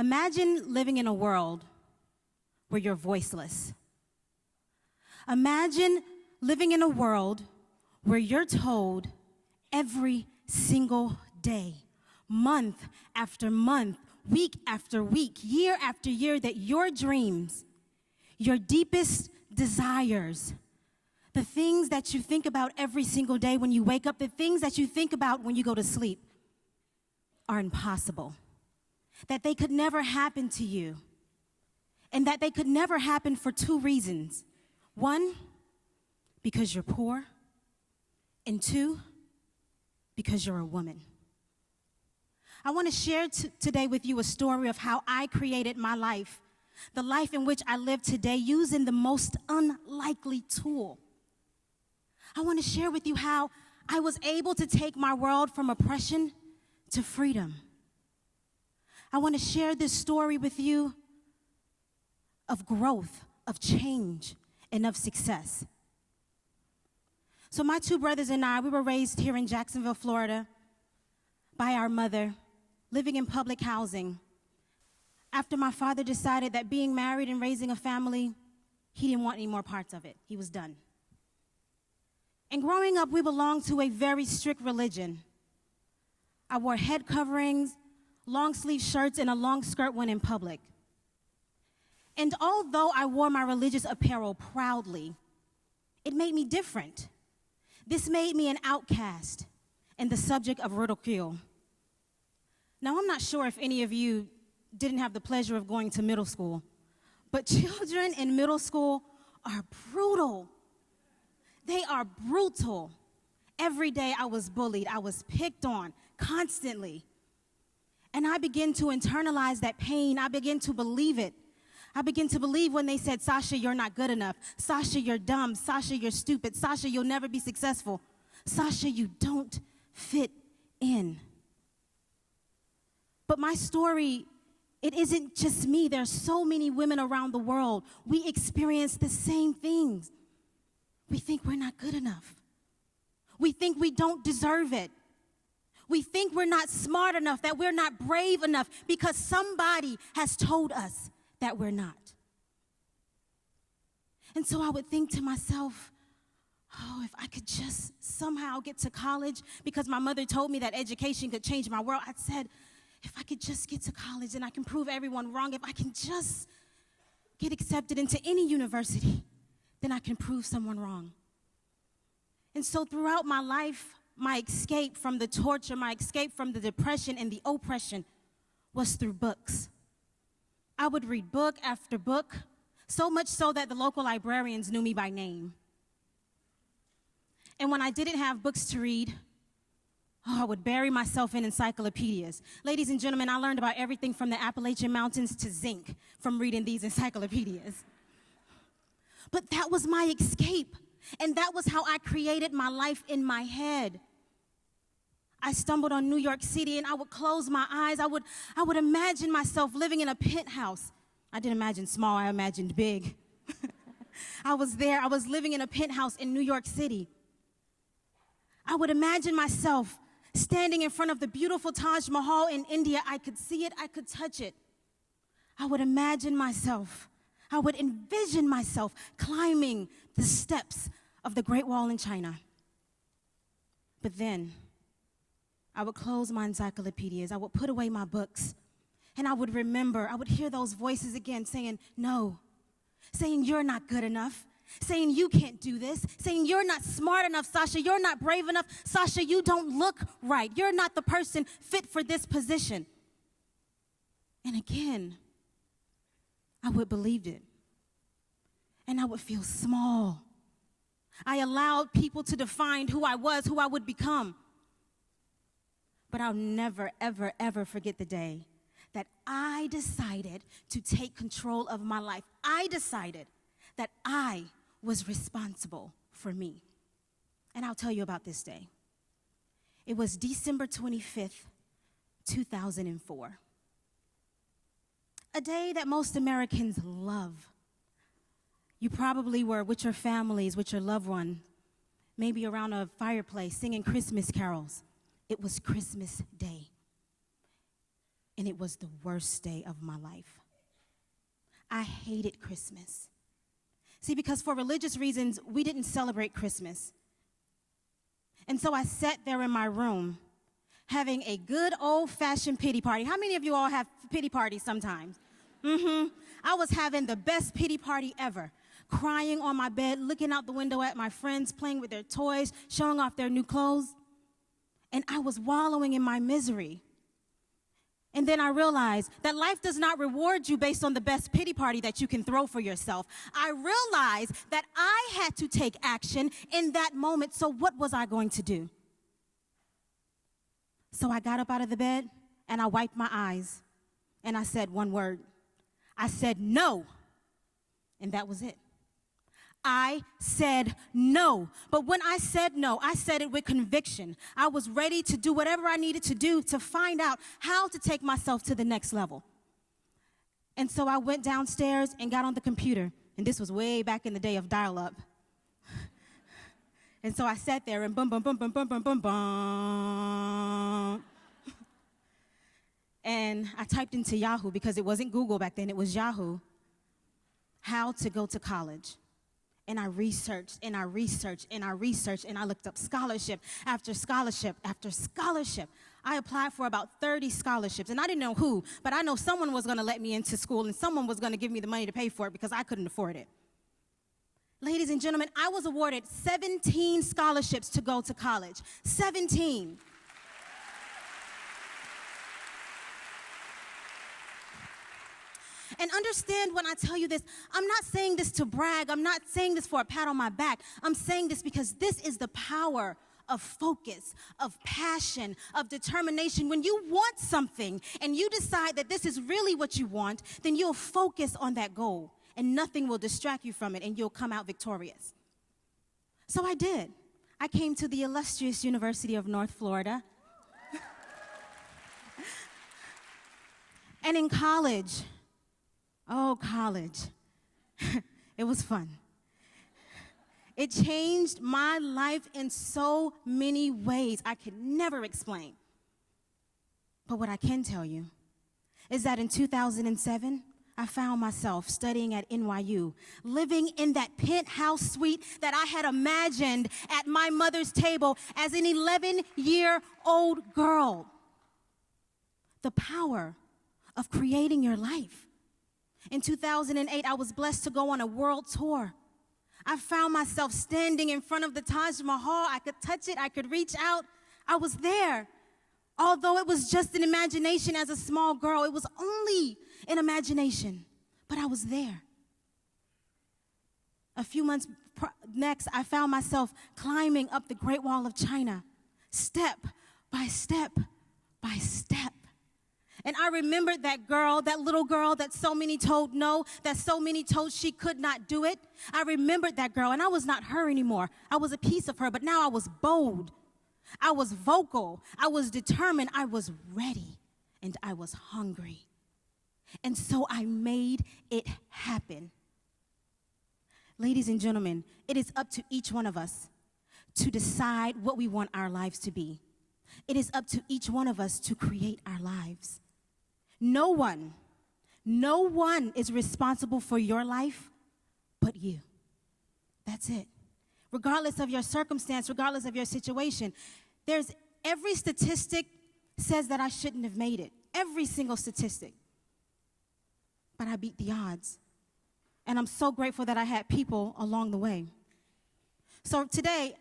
Imagine living in a world where you're voiceless. Imagine living in a world where you're told every single day, month after month, week after week, year after year, that your dreams, your deepest desires, the things that you think about every single day when you wake up, the things that you think about when you go to sleep, are impossible. That they could never happen to you. And that they could never happen for two reasons. One, because you're poor. And two, because you're a woman. I want to share today with you a story of how I created my life, the life in which I live today, using the most unlikely tool. I want to share with you how I was able to take my world from oppression to freedom. I want to share this story with you of growth, of change, and of success. So my two brothers and I, we were raised here in Jacksonville, Florida, by our mother, living in public housing. After my father decided that being married and raising a family, he didn't want any more parts of it. He was done. And growing up, we belonged to a very strict religion. I wore head coverings, long sleeve shirts, and a long skirt when in public. And although I wore my religious apparel proudly, it made me different. This made me an outcast and the subject of ridicule. Now, I'm not sure if any of you didn't have the pleasure of going to middle school, but children in middle school are brutal. They are brutal. Every day I was bullied. I was picked on constantly. And I began to internalize that pain. I began to believe it. I began to believe when they said, Sasha, you're not good enough. Sasha, you're dumb. Sasha, you're stupid. Sasha, you'll never be successful. Sasha, you don't fit in. But my story, it isn't just me. There are so many women around the world. We experience the same things. We think we're not good enough. We think we don't deserve it. We think we're not smart enough, that we're not brave enough because somebody has told us that we're not. And so I would think to myself, oh, if I could just somehow get to college, because my mother told me that education could change my world. I said, if I could just get to college and I can prove everyone wrong, if I can just get accepted into any university, then I can prove someone wrong. And so throughout my life, my escape from the torture, my escape from the depression and the oppression was through books. I would read book after book, so much so that the local librarians knew me by name. And when I didn't have books to read, I would bury myself in encyclopedias. Ladies and gentlemen, I learned about everything from the Appalachian Mountains to zinc from reading these encyclopedias. But that was my escape, and that was how I created my life in my head. I stumbled on New York City, and I would close my eyes. I would imagine myself living in a penthouse. I didn't imagine small, I imagined big. I was there, I was living in a penthouse in New York City. I would imagine myself standing in front of the beautiful Taj Mahal in India. I could see it, I could touch it. I would imagine myself, I would envision myself climbing the steps of the Great Wall in China. But then, I would close my encyclopedias, I would put away my books, and I would remember, I would hear those voices again saying, no, saying you're not good enough, saying you can't do this, saying you're not smart enough, Sasha, you're not brave enough, Sasha, you don't look right, you're not the person fit for this position. And again, I would believe it, and I would feel small. I allowed people to define who I was, who I would become. But I'll never, ever, ever forget the day that I decided to take control of my life. I decided that I was responsible for me. And I'll tell you about this day. It was December 25th, 2004. A day that most Americans love. You probably were with your families, with your loved one, maybe around a fireplace, singing Christmas carols. It was Christmas Day and it was the worst day of my life. I hated Christmas. See, because for religious reasons, we didn't celebrate Christmas. And so I sat there in my room having a good old-fashioned pity party. How many of you all have pity parties sometimes? I was having the best pity party ever. Crying on my bed, looking out the window at my friends, playing with their toys, showing off their new clothes. And I was wallowing in my misery. And then I realized that life does not reward you based on the best pity party that you can throw for yourself. I realized that I had to take action in that moment. So what was I going to do? So I got up out of the bed and I wiped my eyes and I said one word. I said no. And that was it. I said no. But when I said no, I said it with conviction. I was ready to do whatever I needed to do to find out how to take myself to the next level. And so I went downstairs and got on the computer. And this was way back in the day of dial-up. And so I sat there and boom, boom, boom, boom, boom, boom, boom, boom. And I typed into Yahoo, because it wasn't Google back then, it was Yahoo, how to go to college. And I researched, and I researched, and I researched, and I looked up scholarship after scholarship after scholarship. I applied for about 30 scholarships, and I didn't know who, but I know someone was going to let me into school, and someone was going to give me the money to pay for it because I couldn't afford it. Ladies and gentlemen, I was awarded 17 scholarships to go to college. 17. And understand when I tell you this, I'm not saying this to brag. I'm not saying this for a pat on my back. I'm saying this because this is the power of focus, of passion, of determination. When you want something and you decide that this is really what you want, then you'll focus on that goal and nothing will distract you from it and you'll come out victorious. So I did. I came to the illustrious University of North Florida. And in college, college. It was fun. It changed my life in so many ways I could never explain. But what I can tell you is that in 2007, I found myself studying at NYU, living in that penthouse suite that I had imagined at my mother's table as an 11-year-old girl. The power of creating your life. In 2008, I was blessed to go on a world tour. I found myself standing in front of the Taj Mahal. I could touch it. I could reach out. I was there. Although it was just an imagination as a small girl, it was only an imagination, but I was there. A few months next, I found myself climbing up the Great Wall of China, step by step by step. And I remembered that girl, that little girl that so many told no, that so many told she could not do it. I remembered that girl, and I was not her anymore. I was a piece of her, but now I was bold. I was vocal. I was determined. I was ready, and I was hungry. And so I made it happen. Ladies and gentlemen, it is up to each one of us to decide what we want our lives to be. It is up to each one of us to create our lives. No one is responsible for your life but you. That's it. Regardless of your circumstance, regardless of your situation, every statistic says that I shouldn't have made it. Every single statistic. But I beat the odds. And I'm so grateful that I had people along the way. So today,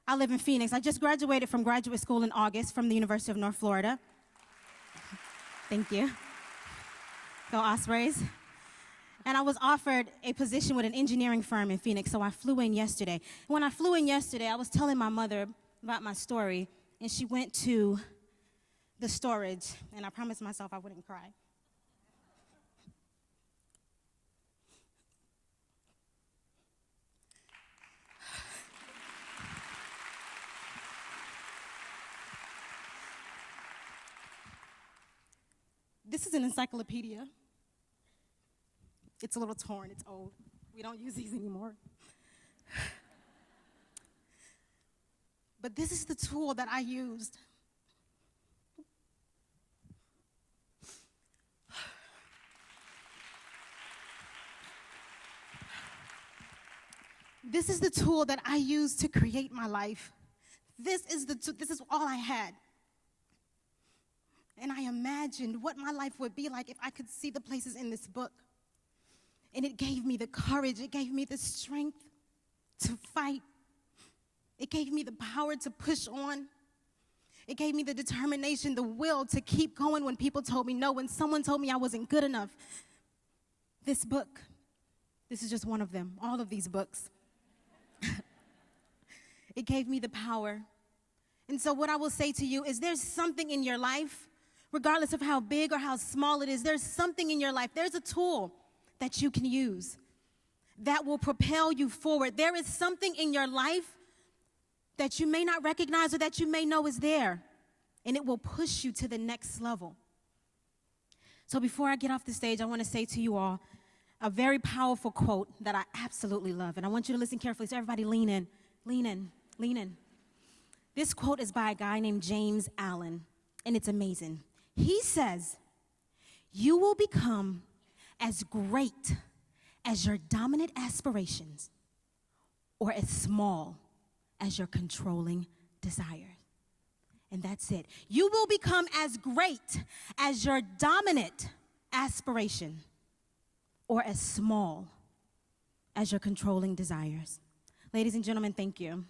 I live in Phoenix. I just graduated from graduate school in August from the University of North Florida. Thank you. Go Ospreys. And I was offered a position with an engineering firm in Phoenix, so I flew in yesterday. When I flew in yesterday, I was telling my mother about my story, and she went to the storage, and I promised myself I wouldn't cry. This is an encyclopedia. It's a little torn, it's old. We don't use these anymore. But this is the tool that I used This is the tool that I used to create my life. This is all I had. And I imagined what my life would be like if I could see the places in this book. And it gave me the courage, it gave me the strength to fight. It gave me the power to push on. It gave me the determination, the will to keep going when people told me no, when someone told me I wasn't good enough. This book, this is just one of them, all of these books. It gave me the power. And so what I will say to you is there's something in your life, regardless of how big or how small it is, there's something in your life, there's a tool that you can use that will propel you forward. There is something in your life that you may not recognize or that you may know is there, and it will push you to the next level. So before I get off the stage, I want to say to you all a very powerful quote that I absolutely love, and I want you to listen carefully. So everybody lean in, lean in, lean in. This quote is by a guy named James Allen, and it's amazing. He says, "You will become as great as your dominant aspirations or as small as your controlling desires." And that's it. You will become as great as your dominant aspiration or as small as your controlling desires. Ladies and gentlemen, thank you.